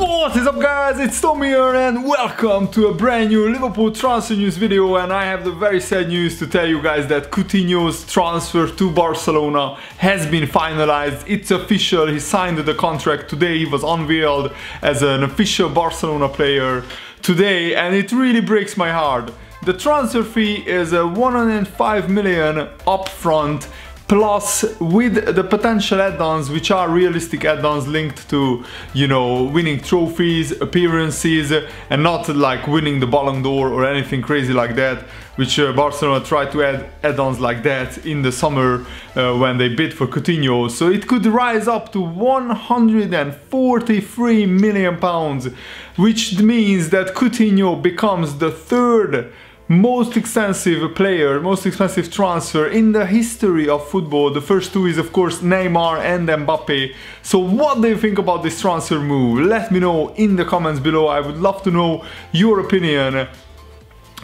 What is up, guys? It's Tom here and welcome to a brand new Liverpool transfer news video. And I have the very sad news to tell you guys that Coutinho's transfer to Barcelona has been finalized. It's official. He signed the contract today. He was unveiled as an official Barcelona player today, and it really breaks my heart. The transfer fee is 105 million upfront, plus with the potential add-ons, which are realistic add-ons linked to, you know, winning trophies, appearances, and not like winning the Ballon d'Or or anything crazy like that, which Barcelona tried to add add-ons like that in the summer when they bid for Coutinho. So it could rise up to 143 million pounds, which means that Coutinho becomes the third most expensive player, most expensive transfer in the history of football. The first two is of course Neymar and Mbappe. So what do you think about this transfer move? Let me know in the comments below. I would love to know your opinion.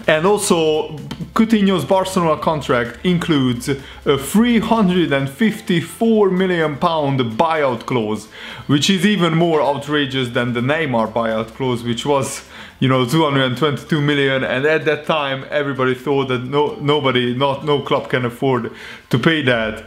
And also, Coutinho's Barcelona contract includes a 354 million pound buyout clause, which is even more outrageous than the Neymar buyout clause, which was, you know, 222 million, and at that time everybody thought that no club can afford to pay that.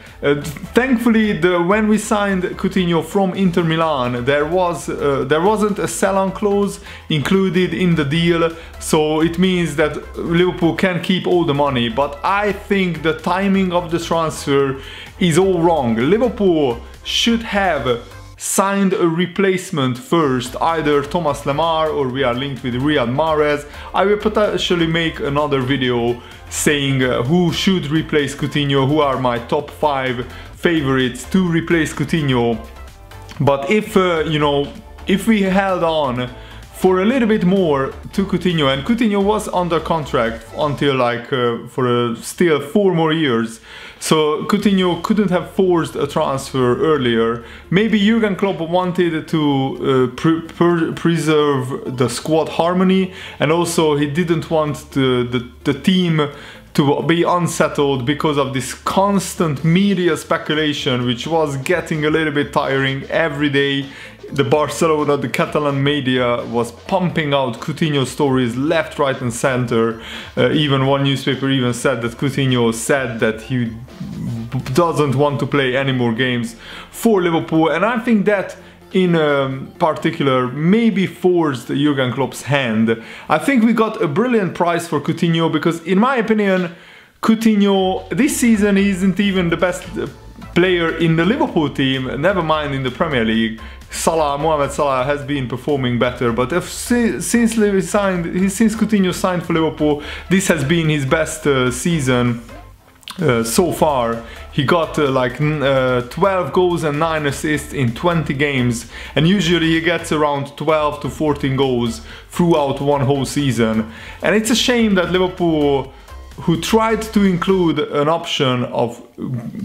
Thankfully, when we signed Coutinho from Inter Milan, there wasn't a sell-on clause included in the deal, so it means that Liverpool can keep all the money. But I think the timing of the transfer is all wrong. Liverpool should have signed a replacement first, either Thomas Lemar or we are linked with Riyad Mahrez. I will potentially make another video saying who should replace Coutinho, who are my top 5 favorites to replace Coutinho. But if you know, if we held on for a little bit more to Coutinho, and Coutinho was under contract until like for still 4 more years, so Coutinho couldn't have forced a transfer earlier. Maybe Jurgen Klopp wanted to preserve the squad harmony, and also he didn't want the team to be unsettled because of this constant media speculation, which was getting a little bit tiring every day. The Barcelona, the Catalan media was pumping out Coutinho stories left, right and center. Even one newspaper even said that Coutinho said that he doesn't want to play any more games for Liverpool, and I think that in particular maybe forced Jurgen Klopp's hand. I think we got a brilliant price for Coutinho, because in my opinion Coutinho this season isn't even the best player in the Liverpool team, never mind in the Premier League. Mohamed Salah has been performing better, but since Coutinho signed for Liverpool, this has been his best season so far. He got like 12 goals and 9 assists in 20 games, and usually he gets around 12 to 14 goals throughout one whole season. And it's a shame that Liverpool, who tried to include an option of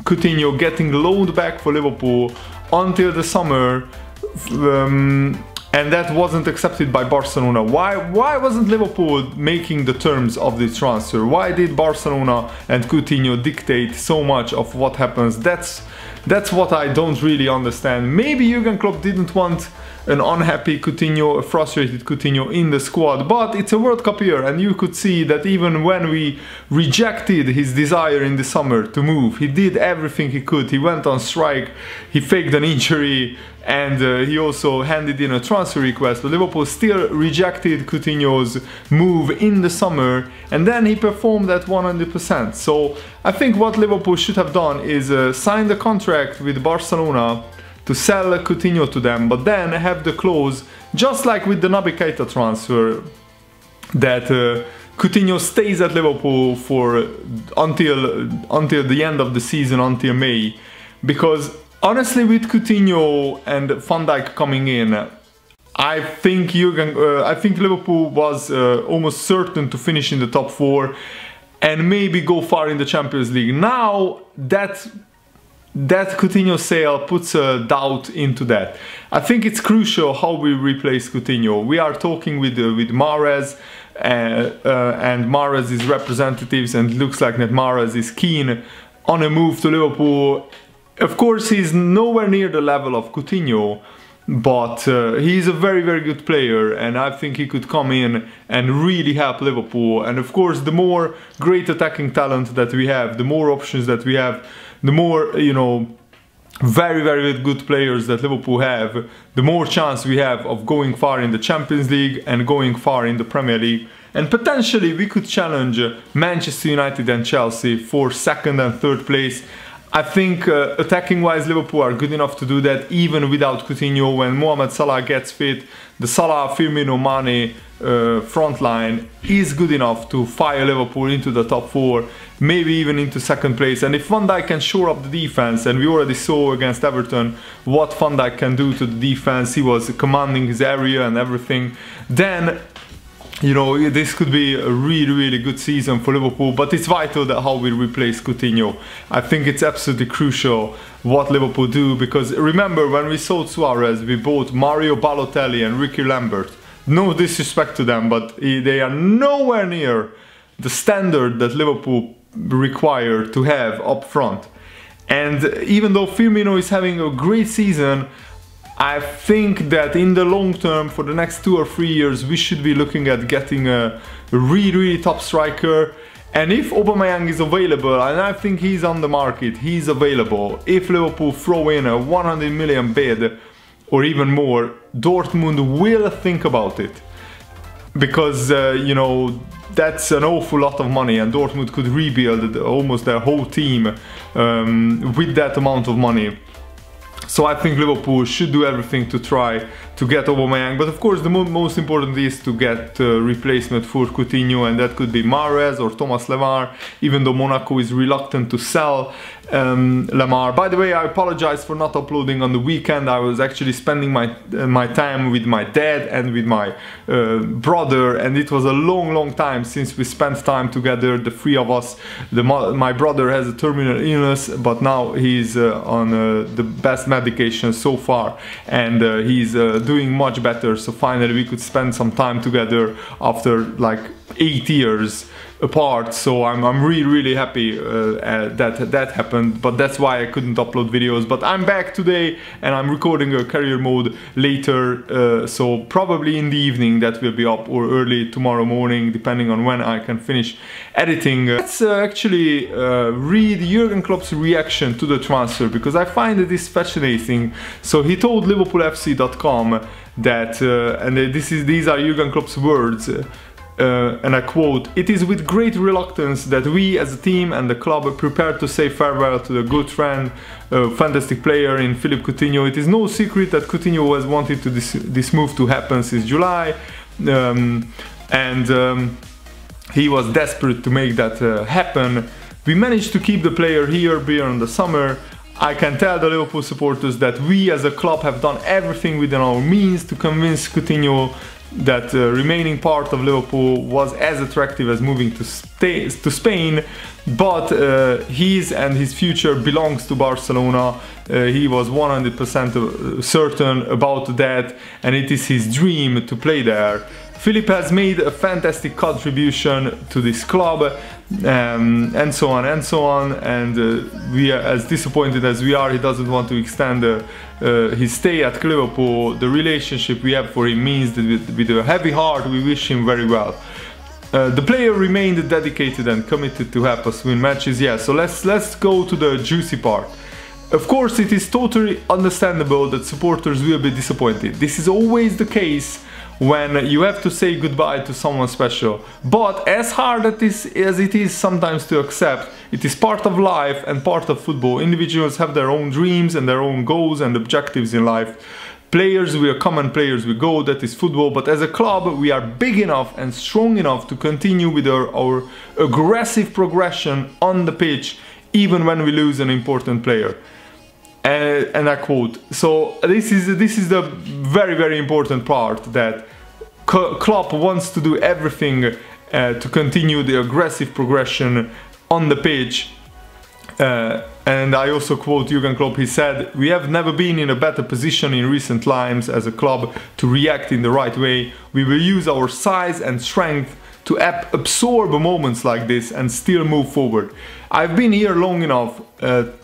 Coutinho getting loaned back for Liverpool until the summer, and that wasn't accepted by Barcelona. Why wasn't Liverpool making the terms of this transfer? Why did Barcelona and Coutinho dictate so much of what happens? That's what I don't really understand. Maybe Jurgen Klopp didn't want an unhappy Coutinho, a frustrated Coutinho in the squad, but it's a World Cup year, and you could see that even when we rejected his desire in the summer to move, he did everything he could. He went on strike, he faked an injury, and he also handed in a transfer request, but Liverpool still rejected Coutinho's move in the summer, and then he performed at 100%. So I think what Liverpool should have done is sign the contract with Barcelona to sell Coutinho to them, but then have the clause, just like with the Naby Keita transfer, that Coutinho stays at Liverpool for until the end of the season, until May. Because honestly, with Coutinho and Van Dijk coming in, I think Liverpool was almost certain to finish in the top 4 and maybe go far in the Champions League. Now that Coutinho sale puts a doubt into that. I think it's crucial how we replace Coutinho. We are talking with Mahrez and Mahrez's representatives, and it looks like that Mahrez is keen on a move to Liverpool. Of course, he's nowhere near the level of Coutinho, but he's a very, very good player, and I think he could come in and really help Liverpool. And of course, the more great attacking talent that we have, the more options that we have, the more, you know, very, very good players that Liverpool have, the more chance we have of going far in the Champions League and going far in the Premier League. And potentially we could challenge Manchester United and Chelsea for second and third place. I think attacking-wise Liverpool are good enough to do that even without Coutinho. When Mohamed Salah gets fit, the Salah, Firmino, Mane front line is good enough to fire Liverpool into the top 4, maybe even into second place. And if Van Dijk can shore up the defense, and we already saw against Everton what Van Dijk can do to the defense, he was commanding his area and everything, then, you know, this could be a really, really good season for Liverpool. But it's vital that how we replace Coutinho. I think it's absolutely crucial what Liverpool do, because remember when we sold Suarez, we bought Mario Balotelli and Ricky Lambert. No disrespect to them, but they are nowhere near the standard that Liverpool require to have up front. And even though Firmino is having a great season, I think that in the long term, for the next 2 or 3 years, we should be looking at getting a really, really top striker. And if Aubameyang is available, and I think he's on the market, he's available, if Liverpool throw in a 100 million bid or even more, Dortmund will think about it. Because, you know, that's an awful lot of money, and Dortmund could rebuild almost their whole team with that amount of money. So I think Liverpool should do everything to try to get Aubameyang. But of course the most important is to get a replacement for Coutinho, and that could be Mahrez or Thomas Lemar, even though Monaco is reluctant to sell Lemar. By the way, I apologize for not uploading on the weekend. I was actually spending my time with my dad and with my brother, and it was a long time since we spent time together, the 3 of us. My brother has a terminal illness, but now he's on the best medication so far, and he's doing much better. So finally we could spend some time together after like 8 years apart. So I'm really happy that happened, but that's why I couldn't upload videos. But I'm back today and I'm recording a career mode later, so probably in the evening that will be up, or early tomorrow morning, depending on when I can finish editing. Let's actually read Jurgen Klopp's reaction to the transfer, because I find it is fascinating. So he told LiverpoolFC.com that, and these are Jurgen Klopp's words, and I quote, "It is with great reluctance that we as a team and the club prepare to say farewell to the good friend, fantastic player in Philippe Coutinho. It is no secret that Coutinho has wanted this move to happen since July, and he was desperate to make that happen. We managed to keep the player here beyond the summer. I can tell the Liverpool supporters that we as a club have done everything within our means to convince Coutinho that remaining part of Liverpool was as attractive as moving to Spain, but his and his future belongs to Barcelona. He was 100% certain about that, and it is his dream to play there. Philippe has made a fantastic contribution to this club, and so on and so on, and we are as disappointed as we are. He doesn't want to extend his stay at Liverpool. The relationship we have for him means that with a heavy heart we wish him very well. The player remained dedicated and committed to help us win matches." Yeah, so let's go to the juicy part. Of course, it is totally understandable that supporters will be disappointed. This is always the case when you have to say goodbye to someone special. But as hard as it is sometimes to accept, it is part of life and part of football. Individuals have their own dreams and their own goals and objectives in life. Players will come and players will go, that is football. But as a club, we are big enough and strong enough to continue with our aggressive progression on the pitch, even when we lose an important player. And I quote, so this is the very important part, that Klopp wants to do everything to continue the aggressive progression on the pitch. And I also quote Jurgen Klopp, he said, "We have never been in a better position in recent times as a club to react in the right way. We will use our size and strength to absorb moments like this and still move forward. I've been here long enough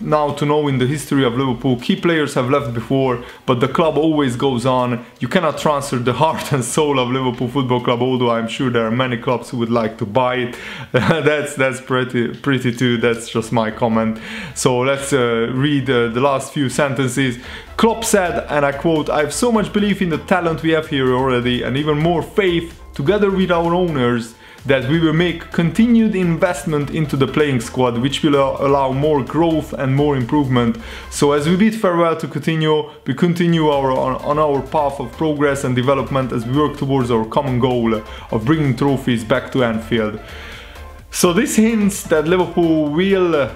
now to know in the history of Liverpool, key players have left before, but the club always goes on. You cannot transfer the heart and soul of Liverpool Football Club, although I'm sure there are many clubs who would like to buy it. that's pretty too, that's just my comment. So let's read the last few sentences. Klopp said, and I quote, "I have so much belief in the talent we have here already, and even more faith, together with our owners, that we will make continued investment into the playing squad, which will allow more growth and more improvement. So as we bid farewell to Coutinho, we continue on our path of progress and development as we work towards our common goal of bringing trophies back to Anfield." So this hints that Liverpool will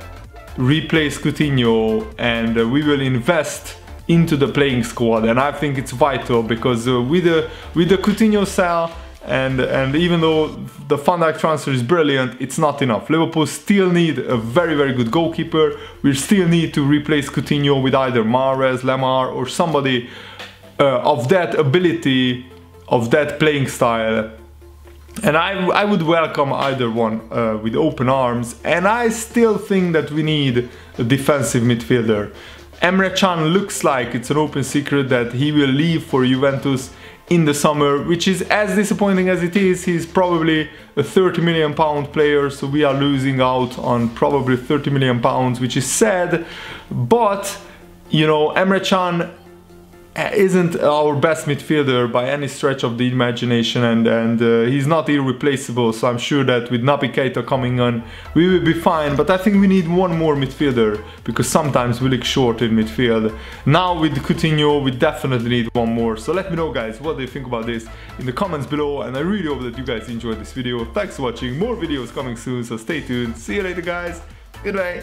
replace Coutinho and we will invest into the playing squad, and I think it's vital because with the Coutinho sell, and even though the Van Dijk transfer is brilliant, it's not enough. Liverpool still need a very good goalkeeper. We still need to replace Coutinho with either Mahrez, Lemar, or somebody of that ability, of that playing style. And I would welcome either one with open arms. And I still think that we need a defensive midfielder. Emre Can looks like it's an open secret that he will leave for Juventus in the summer, which is as disappointing as it is. He's probably a £30 million player, so we are losing out on probably £30 million, which is sad. But, you know, Emre Can isn't our best midfielder by any stretch of the imagination, and he's not irreplaceable, so I'm sure that with Naby Keita coming on we will be fine. But I think we need one more midfielder, because sometimes we look short in midfield. Now with Coutinho we definitely need one more. So let me know, guys, what do you think about this in the comments below, and I really hope that you guys enjoyed this video. Thanks for watching, more videos coming soon, so stay tuned. See you later, guys. Goodbye.